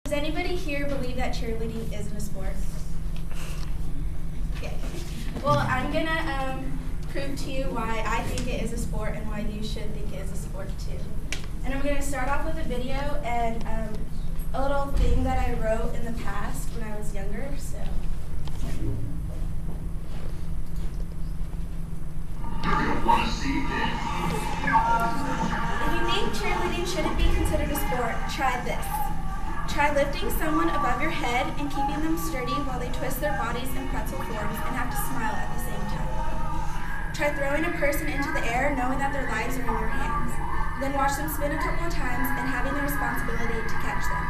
Does anybody here believe that cheerleading isn't a sport? Okay. Well, I'm going to prove to you why I think it is a sport and why you should think it is a sport too. And I'm going to start off with a video and a little thing that I wrote in the past when I was younger. So. You're going to want to see this. If you think cheerleading shouldn't be considered a sport, try this. Try lifting someone above your head and keeping them sturdy while they twist their bodies in pretzel forms and have to smile at the same time. Try throwing a person into the air knowing that their lives are in your hands. Then watch them spin a couple of times and having the responsibility to catch them.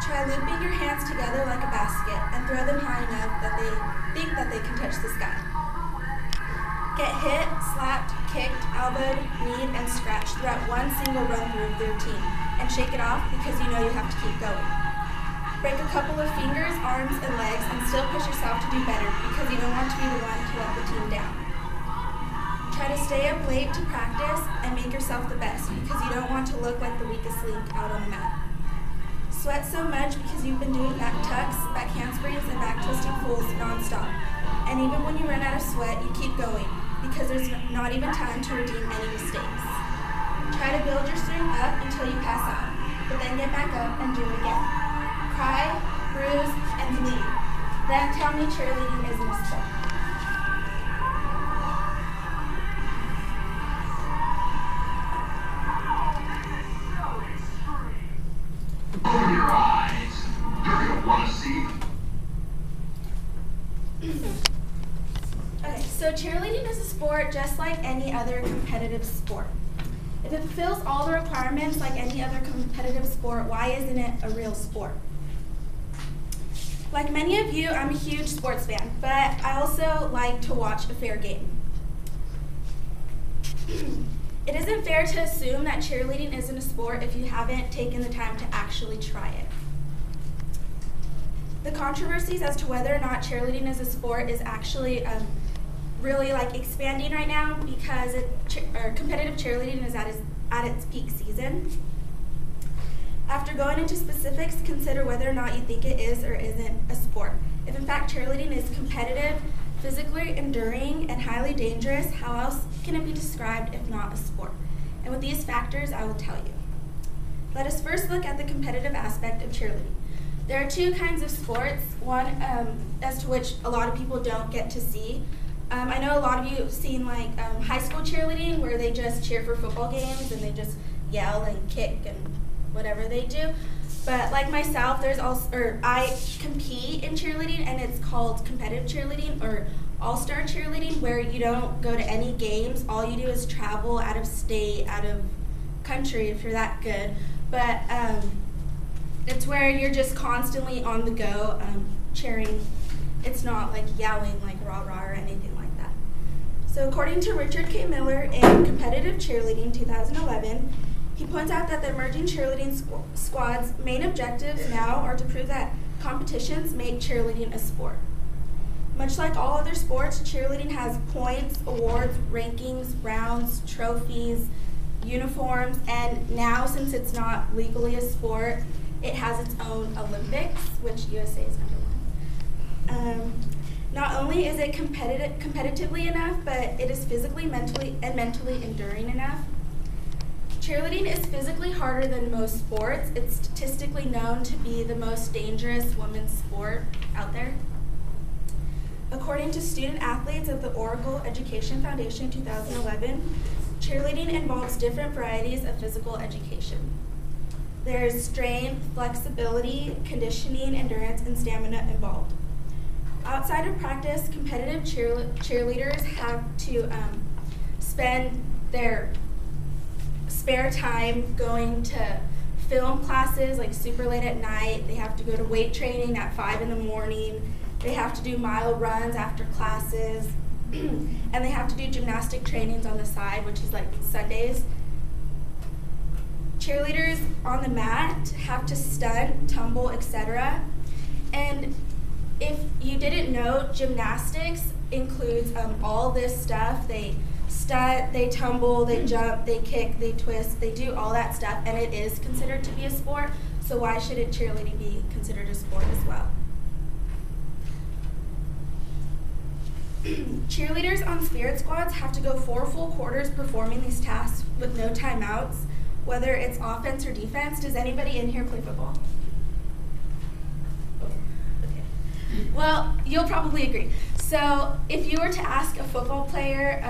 Try looping your hands together like a basket and throw them high enough that they think that they can touch the sky. Get hit, slapped, kicked, elbowed, kneed, and scratched throughout one single run-through of the routine, and shake it off because you know you have to keep going. Break a couple of fingers, arms, and legs, and still push yourself to do better because you don't want to be the one to let the team down. Try to stay up late to practice and make yourself the best because you don't want to look like the weakest link out on the mat. Sweat so much because you've been doing back tucks, back handsprings, and back twisting pulls nonstop. And even when you run out of sweat, you keep going because there's not even time to redeem any mistakes. Try to build your strength up until you pass out, but then get back up and do it again. Cry, bruise, and bleed. Then tell me cheerleading isn't a sport. Open your eyes. You're going to want to see. Okay, so cheerleading is a sport just like any other competitive sport. If it fulfills all the requirements like any other competitive sport, why isn't it a real sport? Like many of you, I'm a huge sports fan, but I also like to watch a fair game. It isn't fair to assume that cheerleading isn't a sport if you haven't taken the time to actually try it. The controversies as to whether or not cheerleading is a sport is actually really expanding right now because competitive cheerleading is at its peak season. After going into specifics, consider whether or not you think it is or isn't a sport. If in fact cheerleading is competitive, physically enduring, and highly dangerous, how else can it be described if not a sport? And with these factors, I will tell you. Let us first look at the competitive aspect of cheerleading. There are two kinds of sports, one as to which a lot of people don't get to see. I know a lot of you have seen high school cheerleading where they just cheer for football games and they just yell and kick and whatever they do. But like myself, I compete in cheerleading and it's called competitive cheerleading or all-star cheerleading where you don't go to any games. All you do is travel out of state, out of country if you're that good. But it's where you're just constantly on the go cheering. It's not like yelling like rah-rah or anything like that. So according to Richard K. Miller in Competitive Cheerleading 2011, he points out that the emerging cheerleading squad's main objectives now are to prove that competitions make cheerleading a sport. Much like all other sports, cheerleading has points, awards, rankings, rounds, trophies, uniforms, and now since it's not legally a sport, it has its own Olympics, which USA is number one. Not only is it competitively enough, but it is physically, mentally enduring enough. Cheerleading is physically harder than most sports. It's statistically known to be the most dangerous women's sport out there. According to student athletes of the Oracle Education Foundation 2011, cheerleading involves different varieties of physical education. There's strength, flexibility, conditioning, endurance, and stamina involved. Outside of practice, competitive cheerleaders have to spend their spare time going to film classes like super late at night. They have to go to weight training at 5 in the morning. They have to do mile runs after classes. And they have to do gymnastic trainings on the side, which is like Sundays. Cheerleaders on the mat have to stunt, tumble, etc. And if you didn't know, gymnastics includes all this stuff. They stunt, they tumble, they jump, they kick, they twist, they do all that stuff, and it is considered to be a sport. So why shouldn't cheerleading be considered a sport as well? Cheerleaders on spirit squads have to go 4 full quarters performing these tasks with no timeouts, whether it's offense or defense. Does anybody in here play football? Okay. Well, you'll probably agree. So if you were to ask a football player,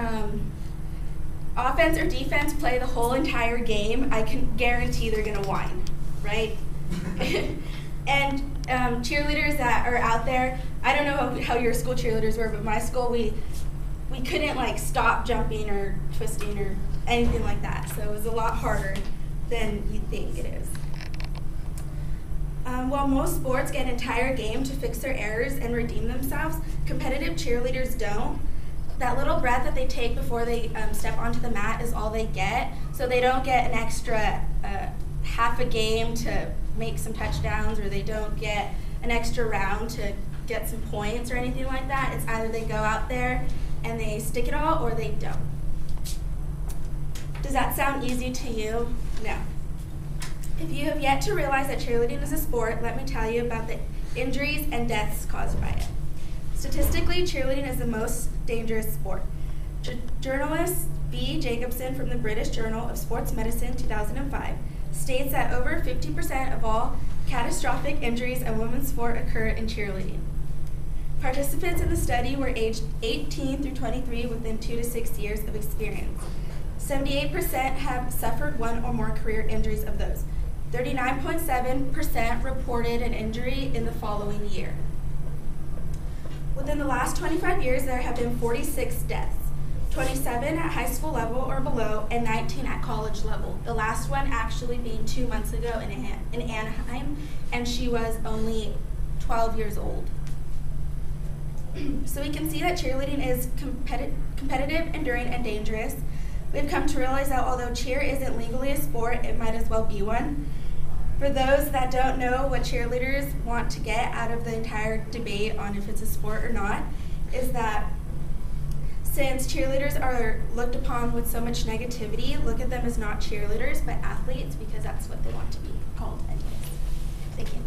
offense or defense, play the whole entire game, I can guarantee they're going to whine, right? And cheerleaders that are out there, I don't know how your school cheerleaders were, but my school, we couldn't like stop jumping or twisting or anything like that. So it was a lot harder than you think it is. While most sports get an entire game to fix their errors and redeem themselves, competitive cheerleaders don't. That little breath that they take before they step onto the mat is all they get. So they don't get an extra half a game to make some touchdowns, or they don't get an extra round to get some points or anything like that. It's either they go out there and they stick it all or they don't. Does that sound easy to you? No. If you have yet to realize that cheerleading is a sport, let me tell you about the injuries and deaths caused by it. Statistically, cheerleading is the most dangerous sport. Journalist B. Jacobson from the British Journal of Sports Medicine 2005 states that over 50% of all catastrophic injuries in women's sport occur in cheerleading. Participants in the study were aged 18 through 23 within 2 to 6 years of experience. 78% have suffered one or more career injuries of those. 39.7% reported an injury in the following year. Within the last 25 years, there have been 46 deaths, 27 at high school level or below, and 19 at college level. The last one actually being 2 months ago in Anaheim, and she was only 12 years old. So we can see that cheerleading is competitive, enduring, and dangerous. We've come to realize that although cheer isn't legally a sport, it might as well be one. For those that don't know what cheerleaders want to get out of the entire debate on if it's a sport or not, is that since cheerleaders are looked upon with so much negativity, look at them as not cheerleaders, but athletes, because that's what they want to be called anyways. Thank you.